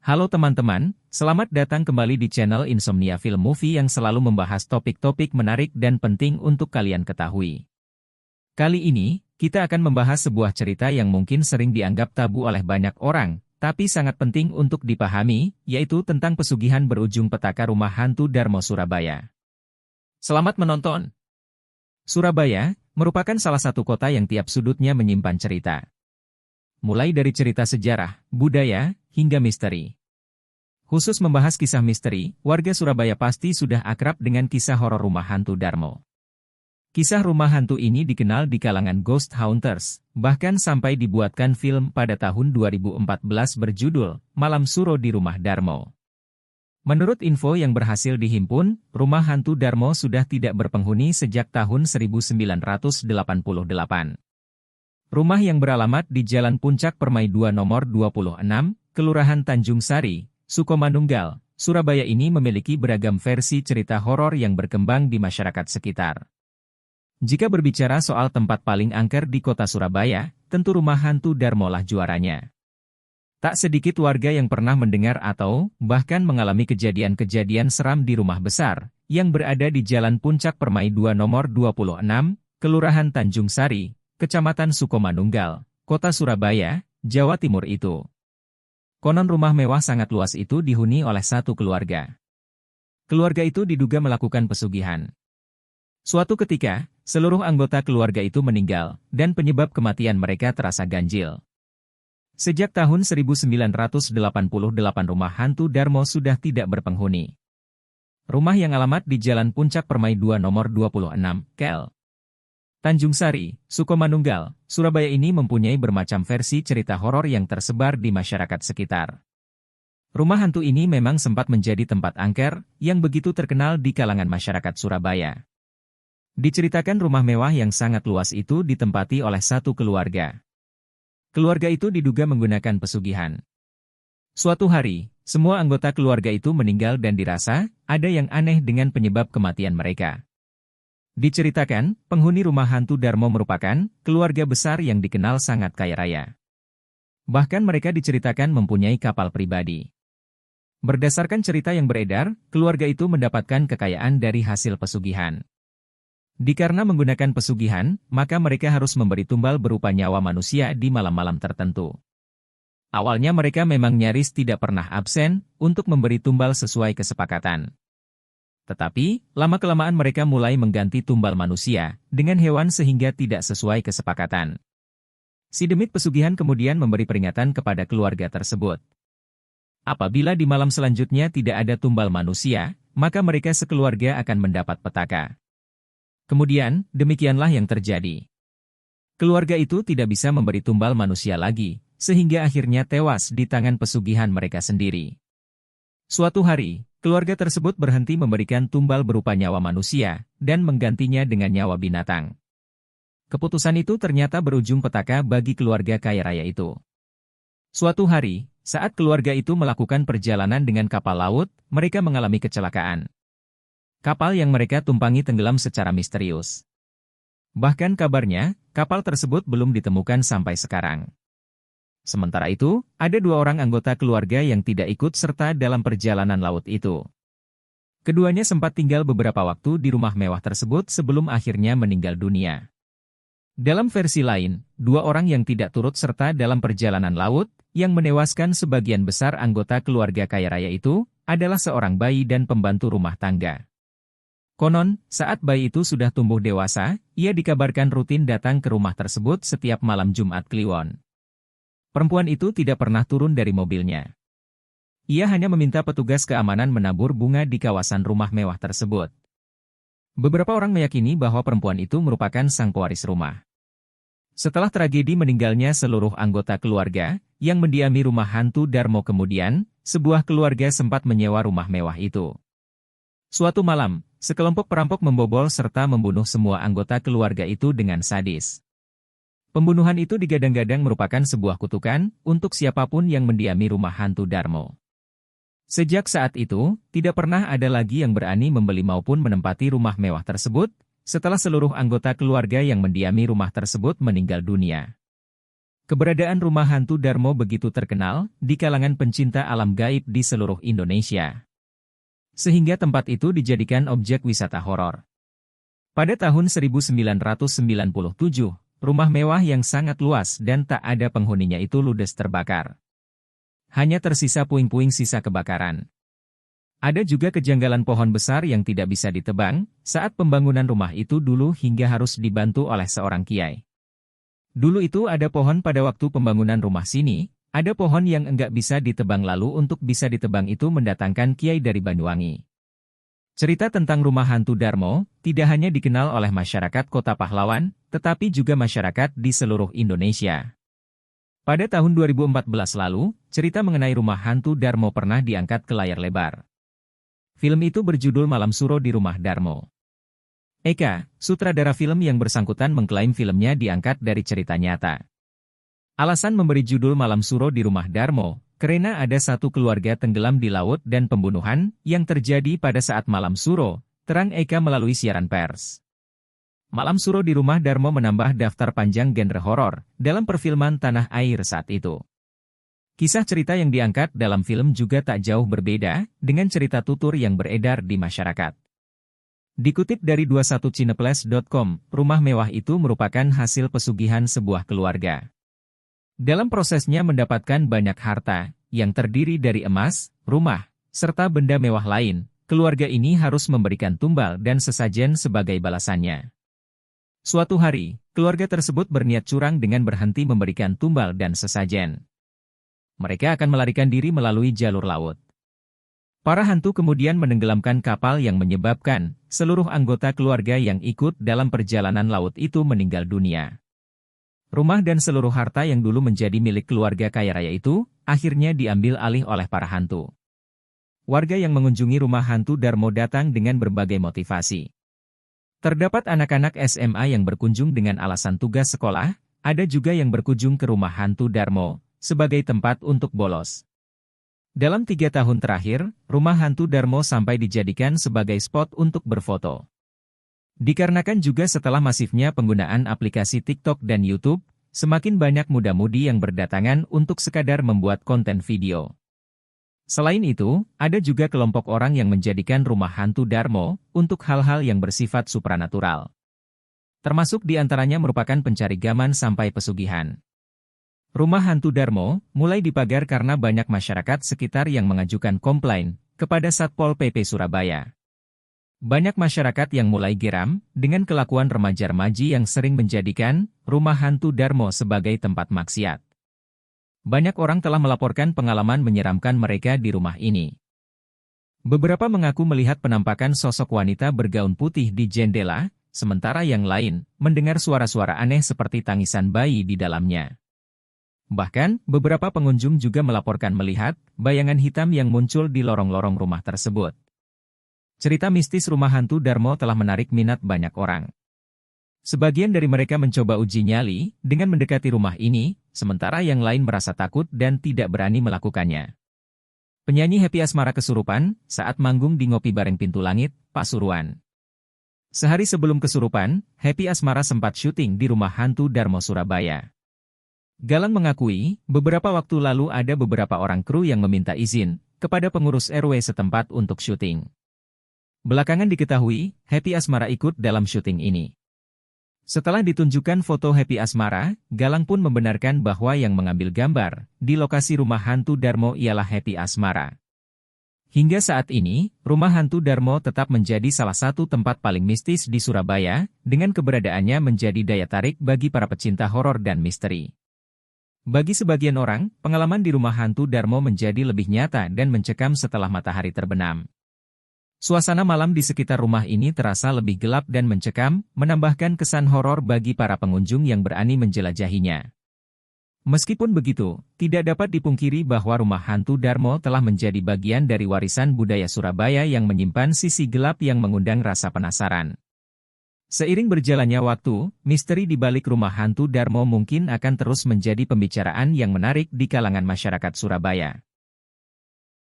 Halo teman-teman, selamat datang kembali di channel Insomnia Film Movie yang selalu membahas topik-topik menarik dan penting untuk kalian ketahui. Kali ini, kita akan membahas sebuah cerita yang mungkin sering dianggap tabu oleh banyak orang, tapi sangat penting untuk dipahami, yaitu tentang pesugihan berujung petaka rumah hantu Darmo Surabaya. Selamat menonton! Surabaya merupakan salah satu kota yang tiap sudutnya menyimpan cerita. Mulai dari cerita sejarah, budaya, hingga misteri. Khusus membahas kisah misteri, warga Surabaya pasti sudah akrab dengan kisah horor rumah hantu Darmo. Kisah rumah hantu ini dikenal di kalangan ghost hunters, bahkan sampai dibuatkan film pada tahun 2014 berjudul Malam Suro di Rumah Darmo. Menurut info yang berhasil dihimpun, rumah hantu Darmo sudah tidak berpenghuni sejak tahun 1988. Rumah yang beralamat di Jalan Puncak Permai 2 nomor 26, Kelurahan Tanjung Sari, Sukomanunggal, Surabaya ini memiliki beragam versi cerita horor yang berkembang di masyarakat sekitar. Jika berbicara soal tempat paling angker di kota Surabaya, tentu rumah hantu Darmo lah juaranya. Tak sedikit warga yang pernah mendengar atau bahkan mengalami kejadian-kejadian seram di rumah besar, yang berada di Jalan Puncak Permai 2 nomor 26, Kelurahan Tanjung Sari, Kecamatan Sukomanunggal, Kota Surabaya, Jawa Timur itu. Konon rumah mewah sangat luas itu dihuni oleh satu keluarga. Keluarga itu diduga melakukan pesugihan. Suatu ketika, seluruh anggota keluarga itu meninggal, dan penyebab kematian mereka terasa ganjil. Sejak tahun 1988 rumah hantu Darmo sudah tidak berpenghuni. Rumah yang alamat di Jalan Puncak Permai 2 nomor 26, KL. Tanjung Sari, Sukomanunggal, Surabaya ini mempunyai bermacam versi cerita horor yang tersebar di masyarakat sekitar. Rumah hantu ini memang sempat menjadi tempat angker, yang begitu terkenal di kalangan masyarakat Surabaya. Diceritakan rumah mewah yang sangat luas itu ditempati oleh satu keluarga. Keluarga itu diduga menggunakan pesugihan. Suatu hari, semua anggota keluarga itu meninggal dan dirasa ada yang aneh dengan penyebab kematian mereka. Diceritakan, penghuni rumah hantu Darmo merupakan keluarga besar yang dikenal sangat kaya raya. Bahkan mereka diceritakan mempunyai kapal pribadi. Berdasarkan cerita yang beredar, keluarga itu mendapatkan kekayaan dari hasil pesugihan. Dikarenakan menggunakan pesugihan, maka mereka harus memberi tumbal berupa nyawa manusia di malam-malam tertentu. Awalnya mereka memang nyaris tidak pernah absen untuk memberi tumbal sesuai kesepakatan. Tetapi, lama-kelamaan mereka mulai mengganti tumbal manusia dengan hewan sehingga tidak sesuai kesepakatan. Si demit pesugihan kemudian memberi peringatan kepada keluarga tersebut. Apabila di malam selanjutnya tidak ada tumbal manusia, maka mereka sekeluarga akan mendapat petaka. Kemudian, demikianlah yang terjadi. Keluarga itu tidak bisa memberi tumbal manusia lagi, sehingga akhirnya tewas di tangan pesugihan mereka sendiri. Suatu hari, keluarga tersebut berhenti memberikan tumbal berupa nyawa manusia, dan menggantinya dengan nyawa binatang. Keputusan itu ternyata berujung petaka bagi keluarga kaya raya itu. Suatu hari, saat keluarga itu melakukan perjalanan dengan kapal laut, mereka mengalami kecelakaan. Kapal yang mereka tumpangi tenggelam secara misterius. Bahkan kabarnya, kapal tersebut belum ditemukan sampai sekarang. Sementara itu, ada 2 orang anggota keluarga yang tidak ikut serta dalam perjalanan laut itu. Keduanya sempat tinggal beberapa waktu di rumah mewah tersebut sebelum akhirnya meninggal dunia. Dalam versi lain, 2 orang yang tidak turut serta dalam perjalanan laut, yang menewaskan sebagian besar anggota keluarga kaya raya itu, adalah seorang bayi dan pembantu rumah tangga. Konon, saat bayi itu sudah tumbuh dewasa, ia dikabarkan rutin datang ke rumah tersebut setiap malam Jumat Kliwon. Perempuan itu tidak pernah turun dari mobilnya. Ia hanya meminta petugas keamanan menabur bunga di kawasan rumah mewah tersebut. Beberapa orang meyakini bahwa perempuan itu merupakan sang pewaris rumah. Setelah tragedi meninggalnya seluruh anggota keluarga, yang mendiami rumah hantu Darmo kemudian, sebuah keluarga sempat menyewa rumah mewah itu. Suatu malam, sekelompok perampok membobol serta membunuh semua anggota keluarga itu dengan sadis. Pembunuhan itu digadang-gadang merupakan sebuah kutukan untuk siapapun yang mendiami rumah hantu Darmo. Sejak saat itu, tidak pernah ada lagi yang berani membeli maupun menempati rumah mewah tersebut, setelah seluruh anggota keluarga yang mendiami rumah tersebut meninggal dunia. Keberadaan rumah hantu Darmo begitu terkenal di kalangan pencinta alam gaib di seluruh Indonesia. Sehingga tempat itu dijadikan objek wisata horor. Pada tahun 1997, rumah mewah yang sangat luas dan tak ada penghuninya itu ludes terbakar. Hanya tersisa puing-puing sisa kebakaran. Ada juga kejanggalan pohon besar yang tidak bisa ditebang saat pembangunan rumah itu dulu hingga harus dibantu oleh seorang kiai. Dulu itu ada pohon pada waktu pembangunan rumah sini, ada pohon yang enggak bisa ditebang lalu untuk bisa ditebang itu mendatangkan kiai dari Banyuwangi. Cerita tentang rumah hantu Darmo tidak hanya dikenal oleh masyarakat Kota Pahlawan, tetapi juga masyarakat di seluruh Indonesia. Pada tahun 2014 lalu, cerita mengenai rumah hantu Darmo pernah diangkat ke layar lebar. Film itu berjudul Malam Suro di Rumah Darmo. Eka, sutradara film yang bersangkutan mengklaim filmnya diangkat dari cerita nyata. Alasan memberi judul Malam Suro di Rumah Darmo, karena ada satu keluarga tenggelam di laut dan pembunuhan yang terjadi pada saat Malam Suro, terang Eka melalui siaran pers. Malam Suro di Rumah Darmo menambah daftar panjang genre horor dalam perfilman tanah air saat itu. Kisah cerita yang diangkat dalam film juga tak jauh berbeda dengan cerita tutur yang beredar di masyarakat. Dikutip dari 21cineplex.com, rumah mewah itu merupakan hasil pesugihan sebuah keluarga. Dalam prosesnya mendapatkan banyak harta, yang terdiri dari emas, rumah, serta benda mewah lain, keluarga ini harus memberikan tumbal dan sesajen sebagai balasannya. Suatu hari, keluarga tersebut berniat curang dengan berhenti memberikan tumbal dan sesajen. Mereka akan melarikan diri melalui jalur laut. Para hantu kemudian menenggelamkan kapal yang menyebabkan seluruh anggota keluarga yang ikut dalam perjalanan laut itu meninggal dunia. Rumah dan seluruh harta yang dulu menjadi milik keluarga kaya raya itu, akhirnya diambil alih oleh para hantu. Warga yang mengunjungi rumah hantu Darmo datang dengan berbagai motivasi. Terdapat anak-anak SMA yang berkunjung dengan alasan tugas sekolah, ada juga yang berkunjung ke rumah hantu Darmo, sebagai tempat untuk bolos. Dalam 3 tahun terakhir, rumah hantu Darmo sampai dijadikan sebagai spot untuk berfoto. Dikarenakan juga setelah masifnya penggunaan aplikasi TikTok dan YouTube, semakin banyak muda-mudi yang berdatangan untuk sekadar membuat konten video. Selain itu, ada juga kelompok orang yang menjadikan rumah hantu Darmo untuk hal-hal yang bersifat supranatural. Termasuk diantaranya merupakan pencari gaman sampai pesugihan. Rumah hantu Darmo mulai dipagar karena banyak masyarakat sekitar yang mengajukan komplain kepada Satpol PP Surabaya. Banyak masyarakat yang mulai geram dengan kelakuan remaja-remaji yang sering menjadikan rumah hantu Darmo sebagai tempat maksiat. Banyak orang telah melaporkan pengalaman menyeramkan mereka di rumah ini. Beberapa mengaku melihat penampakan sosok wanita bergaun putih di jendela, sementara yang lain mendengar suara-suara aneh seperti tangisan bayi di dalamnya. Bahkan, beberapa pengunjung juga melaporkan melihat bayangan hitam yang muncul di lorong-lorong rumah tersebut. Cerita mistis rumah hantu Darmo telah menarik minat banyak orang. Sebagian dari mereka mencoba uji nyali dengan mendekati rumah ini, sementara yang lain merasa takut dan tidak berani melakukannya. Penyanyi Happy Asmara kesurupan saat manggung di Ngopi Bareng Pintu Langit, Pasuruan. Sehari sebelum kesurupan, Happy Asmara sempat syuting di rumah hantu Darmo Surabaya. Galang mengakui, beberapa waktu lalu ada beberapa orang kru yang meminta izin kepada pengurus RW setempat untuk syuting. Belakangan diketahui, Happy Asmara ikut dalam syuting ini. Setelah ditunjukkan foto Happy Asmara, Galang pun membenarkan bahwa yang mengambil gambar di lokasi rumah hantu Darmo ialah Happy Asmara. Hingga saat ini, rumah hantu Darmo tetap menjadi salah satu tempat paling mistis di Surabaya, dengan keberadaannya menjadi daya tarik bagi para pecinta horor dan misteri. Bagi sebagian orang, pengalaman di rumah hantu Darmo menjadi lebih nyata dan mencekam setelah matahari terbenam. Suasana malam di sekitar rumah ini terasa lebih gelap dan mencekam, menambahkan kesan horor bagi para pengunjung yang berani menjelajahinya. Meskipun begitu, tidak dapat dipungkiri bahwa rumah hantu Darmo telah menjadi bagian dari warisan budaya Surabaya yang menyimpan sisi gelap yang mengundang rasa penasaran. Seiring berjalannya waktu, misteri di balik rumah hantu Darmo mungkin akan terus menjadi pembicaraan yang menarik di kalangan masyarakat Surabaya.